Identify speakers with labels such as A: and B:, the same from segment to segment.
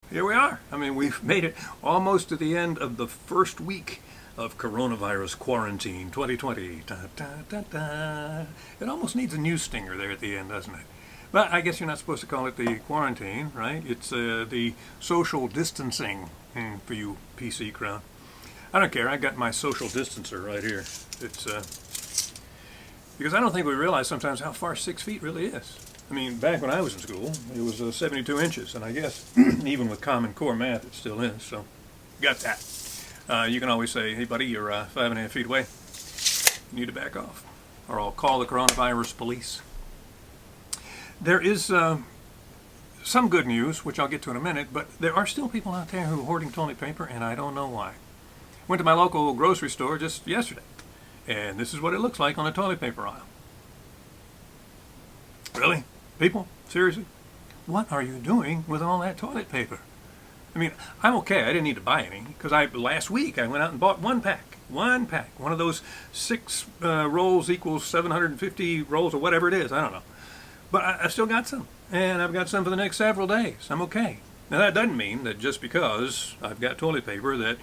A: here we are. I mean, we've made it almost to the end of the first week of coronavirus quarantine 2020. Da, da, da, da. It almost needs a news stinger there at the end, doesn't it? But I guess you're not supposed to call it the quarantine, right? It's the social distancing for you PC crowd. I don't care. I got my social distancer right here. It's because I don't think we realize sometimes how far 6 feet really is. I mean, back when I was in school, it was 72 inches, and I guess even with Common Core math, it still is. So, got that. You can always say, "Hey, buddy, you're 5.5 feet away. You need to back off, or I'll call the coronavirus police." There is some good news, which I'll get to in a minute, but there are still people out there who are hoarding toilet paper, and I don't know why. Went to my local grocery store just yesterday, and this is what it looks like on the toilet paper aisle. Really? People? Seriously? What are you doing with all that toilet paper? I mean, I'm okay. I didn't need to buy any, because last week I went out and bought one pack. One pack. One of those 6 rolls equals 750 rolls, or whatever it is. I don't know. But I've still got some, and I've got some for the next several days. I'm okay. Now, that doesn't mean that just because I've got toilet paper that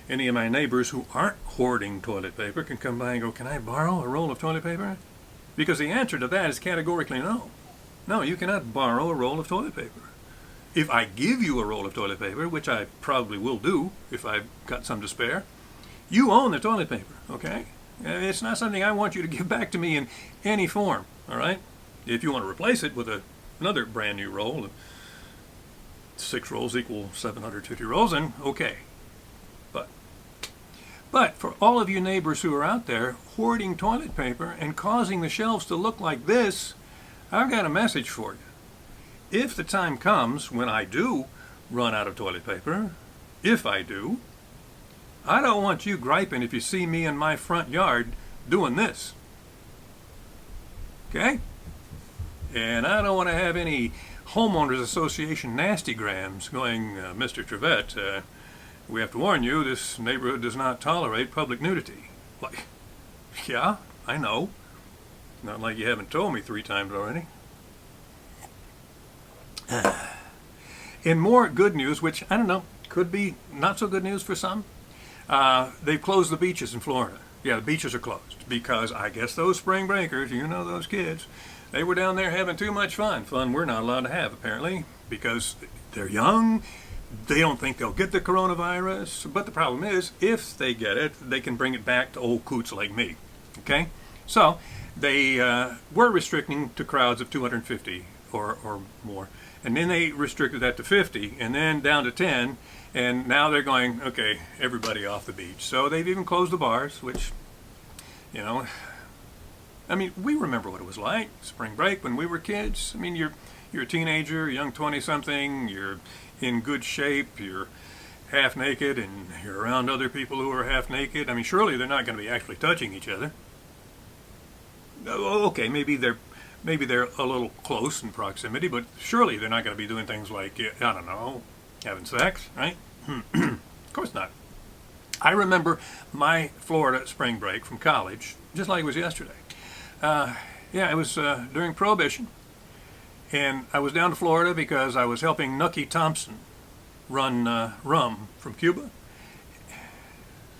A: any of my neighbors who aren't hoarding toilet paper can come by and go, "Can I borrow a roll of toilet paper?" Because the answer to that is categorically no. No, you cannot borrow a roll of toilet paper. If I give you a roll of toilet paper, which I probably will do if I've got some to spare, you own the toilet paper, okay? It's not something I want you to give back to me in any form, all right? If you want to replace it with another brand new roll, 6 rolls equal 750 rolls, then okay. But for all of you neighbors who are out there hoarding toilet paper and causing the shelves to look like this, I've got a message for you. If the time comes when I do run out of toilet paper, if I do, I don't want you griping if you see me in my front yard doing this. Okay? And I don't want to have any homeowners association nastygrams going, "Mr. Trevette, we have to warn you, this neighborhood does not tolerate public nudity." Like, yeah, I know. Not like you haven't told me 3 times already. In more good news, which, I don't know, could be not so good news for some, they've closed the beaches in Florida. Yeah, the beaches are closed because I guess those spring breakers, you know those kids, they were down there having too much fun. Fun we're not allowed to have, apparently, because they're young. They don't think they'll get the coronavirus, but the problem is, if they get it, they can bring it back to old coots like me, okay? So, they were restricting to crowds of 250 or more, and then they restricted that to 50, and then down to 10, and now they're going, okay, everybody off the beach. So they've even closed the bars, which, you know, I mean, we remember what it was like, spring break, when we were kids. I mean, you're a teenager, a young 20-something, you're in good shape, you're half naked, and you're around other people who are half naked. I mean, surely they're not going to be actually touching each other. Okay, maybe they're a little close in proximity, but surely they're not going to be doing things like, I don't know, having sex, right? Of course not. I remember my Florida spring break from college, just like it was yesterday. Yeah, it was during Prohibition. And I was down to Florida because I was helping Nucky Thompson run rum from Cuba.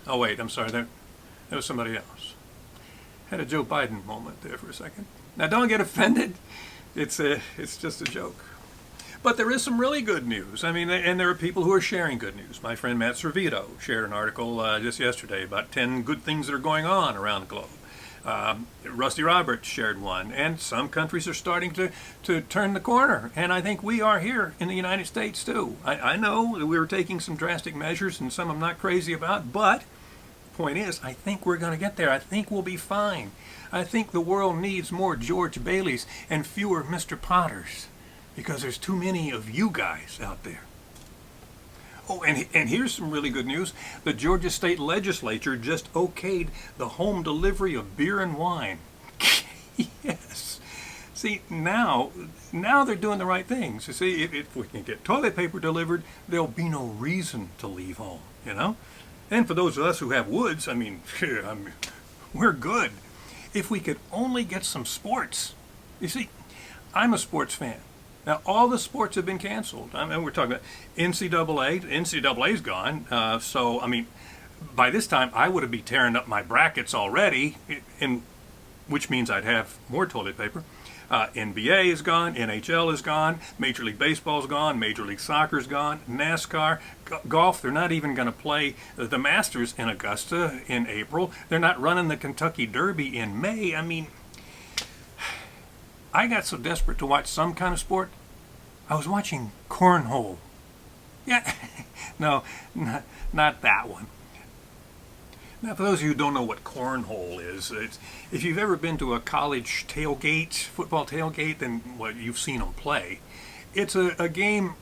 A: Oh, wait, I'm sorry. That was somebody else. Had a Joe Biden moment there for a second. Now, don't get offended. It's just a joke. But there is some really good news. I mean, and there are people who are sharing good news. My friend Matt Servito shared an article just yesterday about 10 good things that are going on around the globe. Rusty Roberts shared one, and some countries are starting to turn the corner, and I think we are here in the United States too. I know that we're taking some drastic measures, and some I'm not crazy about, but the point is, I think we're going to get there. I think we'll be fine. I think the world needs more George Baileys and fewer Mr. Potters, because there's too many of you guys out there. Oh, and here's some really good news. The Georgia State Legislature just okayed the home delivery of beer and wine. Yes. See, now they're doing the right things. You see, if we can get toilet paper delivered, there'll be no reason to leave home, you know? And for those of us who have woods, I mean, we're good. If we could only get some sports. You see, I'm a sports fan. Now, all the sports have been canceled. I mean, we're talking about NCAA. NCAA's gone. So, I mean, by this time, I would be tearing up my brackets already, which means I'd have more toilet paper. NBA is gone. NHL is gone. Major League Baseball's gone. Major League Soccer's gone. NASCAR, golf. They're not even going to play the Masters in Augusta in April. They're not running the Kentucky Derby in May. I mean, I got so desperate to watch some kind of sport, I was watching cornhole. Yeah, no, not that one. Now, for those of you who don't know what cornhole is, if you've ever been to a college tailgate, football tailgate, then you've seen them play. It's a game,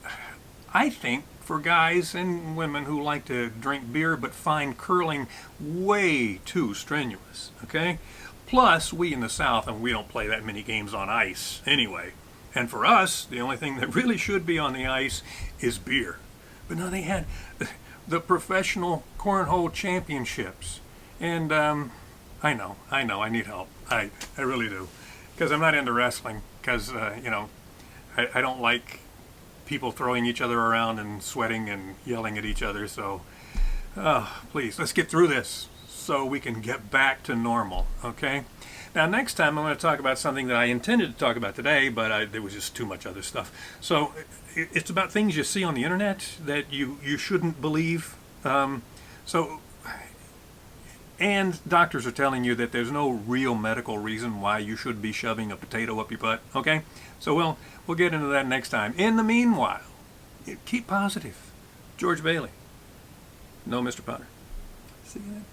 A: I think, for guys and women who like to drink beer but find curling way too strenuous, okay? Plus, we in the South, and we don't play that many games on ice anyway. And for us, the only thing that really should be on the ice is beer. But no, they had the professional cornhole championships. And I know, I need help. I really do. Because I'm not into wrestling. Because, I don't like people throwing each other around and sweating and yelling at each other. So, please, let's get through this so we can get back to normal, okay? Now, next time I'm going to talk about something that I intended to talk about today, but there was just too much other stuff. So it's about things you see on the internet that you shouldn't believe. And doctors are telling you that there's no real medical reason why you should be shoving a potato up your butt, okay? So we'll get into that next time. In the meanwhile, keep positive. George Bailey. No, Mr. Potter. See you then.